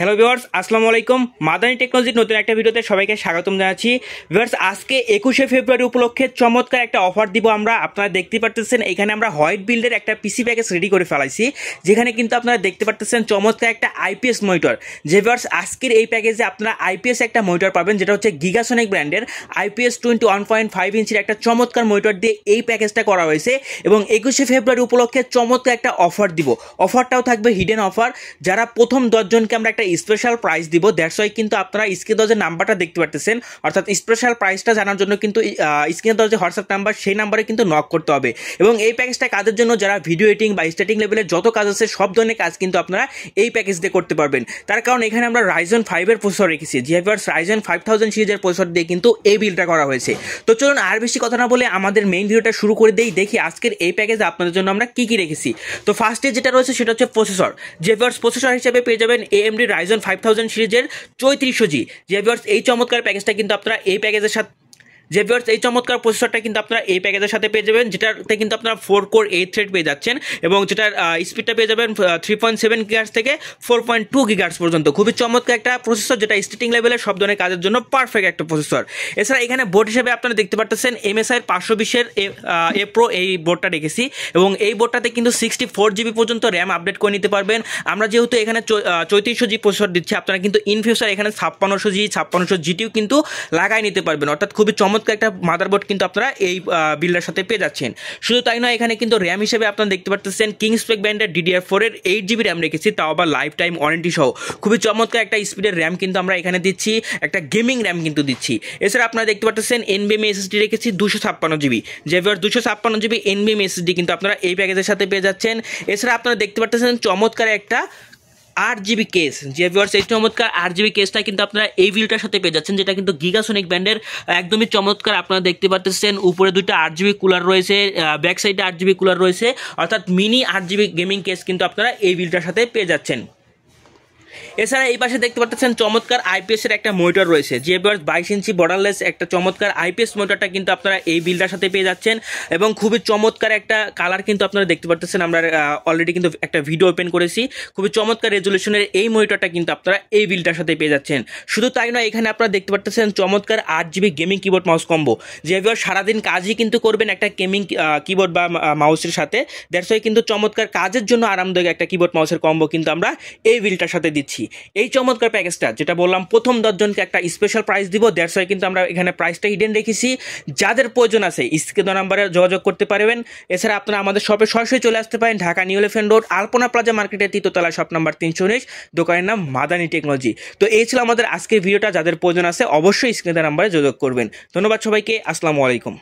Hello viewers, আসসালামু আলাইকুম। মাদানী টেকনোলজির নতুন একটা ভিডিওতে সবাইকে স্বাগতম জানাচ্ছি। ভিউয়ার্স, আজকে 21শে ফেব্রুয়ারি উপলক্ষে চমৎকার একটা অফার দিব আমরা। আপনারা দেখতে পারতেছেন এখানে আমরা হোয়াইট বিল্ডের একটা পিসি প্যাকেজ রেডি করে ফেলাইছি, যেখানে কিন্তু আপনারা দেখতে পারতেছেন চমৎকার একটা আইপিএস মনিটর। যে ভিউয়ার্স, আজকের এই প্যাকেজে আপনারা আইপিএস একটা মনিটর পাবেন, যেটা হচ্ছে গিগাসনিক ব্র্যান্ডের আইপিএস 21.5 ইঞ্চির একটা চমৎকার মনিটর দিয়ে এই প্যাকেজটা করা হয়েছে। এবং 21শে ফেব্রুয়ারি উপলক্ষে চমৎকার একটা অফার দিব। অফারটাও থাকবে হিডেন অফার। যারা প্রথম 10 জনকে আমরা একটা স্পেশাল প্রাইস দিব, দ্যাটস ওয়াই কিন্তু আপনারা স্ক্রিনে যে নাম্বারটা দেখতে পারতেছেন, অর্থাৎ স্পেশাল প্রাইসটা জানার জন্য কিন্তু স্ক্রিনে যে হোয়াটসঅ্যাপ নাম্বার, সেই নাম্বারে কিন্তু নক করতে হবে। এবং এই প্যাকেজটা কাজের জন্য যারা ভিডিও এডিটিং বা স্টেটিং লেভেলের যত কাজ আছে সব ধরনের কাজ কিন্তু আপনারা এই প্যাকেজ দিয়ে করতে পারবেন। তার কারণ এখানে আমরা রাইজন 5 এর প্রসেসর রেখেছি। জিএফআরস রাইজন 5000 সিরিজের প্রসেসর দিয়ে কিন্তু এই বিলটা করা হয়েছে। তো চলুন আর বেশি কথা না বলে আমাদের মেইন ভিডিওটা শুরু করে দেই। দেখি আজকের এই প্যাকেজে আপনাদের জন্য আমরা কি কি রেখেছি। তো ফার্স্টে যেটা রয়েছে সেটা হচ্ছে প্রসেসর। জিএফআরস প্রসেসর হিসেবে পেয়ে যাবেন AMD রাইজন 5000 সিরিজের 3400G। জিএফআরস এই চমৎকার প্যাকেজটা কিন্তু আপনারা এই প্যাকেজের সাথে এই চমৎকার প্রসেসরটা কিন্তু আপনারা এই প্যাকেজের সাথে পেয়ে যাবেন, যেটাতে কিন্তু আপনারা 4 কোর 8 থ্রেড পেয়ে যাচ্ছেন এবং যেটার স্পিডটা পেয়ে যাবেন 3.7 গিগাহার্টজ থেকে 4.2 গিগাহার্টজ পর্যন্ত। খুবই চমৎকার একটা প্রসেসর, যেটা স্টেটিং লেভেলের সব ধরনের কাজের জন্য পারফেক্ট একটা প্রসেসর। এছাড়া এখানে বোর্ড হিসেবে আপনারা দেখতে পাচ্ছেন MSI 520 এ প্রো এই বোর্ডটা রেখেছি এবং এই বোর্ডটাতে কিন্তু 64GB পর্যন্ত র্যাম আপডেট করে নিতে পারবেন। আমরা যেহেতু এখানে 3400G প্রসেসর দিচ্ছি, আপনারা কিন্তু ইন ফিউচার এখানে 5600G 5600GTও কিন্তু লাগাই নিতে পারবেন। অর্থাৎ খুবই চমৎকার একটা মাদারবোর্ড কিন্তু আপনারা এই বিল্ডের সাথে পেয়ে যাচ্ছেন। শুধু তাই নয়, এখানে কিন্তু র্যাম হিসেবে আপনারা দেখতে পাচ্ছেন কিংস্পেক ব্র্যান্ডের DDR4 এর 8GB র্যাম রেখেছি, তাও আবার লাইফ টাইম ওয়ারেন্টি সহ। খুবই চমৎকার একটা স্পিডের র্যাম কিন্তু আমরা এখানে দিচ্ছি, একটা গেমিং র্যাম কিন্তু দিচ্ছি। এছাড়া আপনারা দেখতে পাচ্ছেন NVMe SSD রেখেছি 256GB। যেভাবে 256GB NVMe SSD কিন্তু আপনারা এই প্যাকেজের সাথে পেয়ে যাচ্ছেন। এছাড়া আপনারা দেখতে পাচ্ছেন চমৎকার একটা 8GB কেস। যে ভিউয়ার্স, এই চমৎকার 8GB কেসটা কিন্তু আপনারা এই বিলটার সাথে পেয়ে যাচ্ছেন, যেটা কিন্তু গিগাসনিক ব্র্যান্ডের একদমই চমৎকার। আপনারা দেখতে পাচ্ছেন উপরে দুইটা 8GB কুলার রয়েছে, ব্যাক সাইডে 8GB কুলার রয়েছে, অর্থাৎ মিনি 8GB গেমিং কেস কিন্তু আপনারা এই বিলটার সাথে পেয়ে যাচ্ছেন। এছাড়া এই পাশে দেখতে পাচ্ছেন চমৎকার আইপিএস এর একটা মনিটর রয়েছে। যে 22 ইঞ্চি বর্ডারলেস একটা চমৎকার আইপিএস মনিটরটা কিন্তু আপনারা এই বিলটার সাথে পেয়ে যাচ্ছেন এবং খুবই চমৎকার একটা কালার কিন্তু আপনারা দেখতে পাচ্ছেন। আমরা অলরেডি কিন্তু একটা ভিডিও ওপেন করেছি। খুবই চমৎকার রেজলিউশনের এই মনিটরটা কিন্তু আপনারা এই বিলটার সাথে পেয়ে যাচ্ছেন। শুধু তাই নয়, এখানে আপনারা দেখতে পাচ্ছেন চমৎকার 8GB gaming keyboard mouse combo. যে সারাদিন কাজই কিন্তু করবেন একটা গেমিং কিবোর্ড বা মাউসের সাথে, দ্যাটস ওয়াই কিন্তু চমৎকার কাজের জন্য আরামদায়ক একটা কিবোর্ড মাউসের কম্বো কিন্তু আমরা এই বিলটার সাথে দিচ্ছি। এই চমৎকার প্যাকেজটা যেটা বললাম প্রথম 10 জনকে একটা স্পেশাল প্রাইস দিব, দ্যাটস ওয়াই কিন্তু আমরা এখানে প্রাইসটা হিডেন রেখেছি। যাদের প্রয়োজন আছে স্ক্রিনে নাম্বারে যোগাযোগ করতে পারবেন। এছাড়া আপনারা আমাদের শপে সরাসরি চলে আসতে পারেন, ঢাকা নিউ এলিফ্যান্ট রোড আলপনা প্লাজা মার্কেটের 3য় তলায়, শপ নাম্বার 319, দোকানের নাম মাদানী টেকনোলজি। তো এই ছিল আমাদের আজকের ভিডিওটা। যাদের প্রয়োজন আছে অবশ্যই স্ক্রিনে নাম্বারে যোগাযোগ করবেন। ধন্যবাদ সবাইকে, আসসালামু আলাইকুম।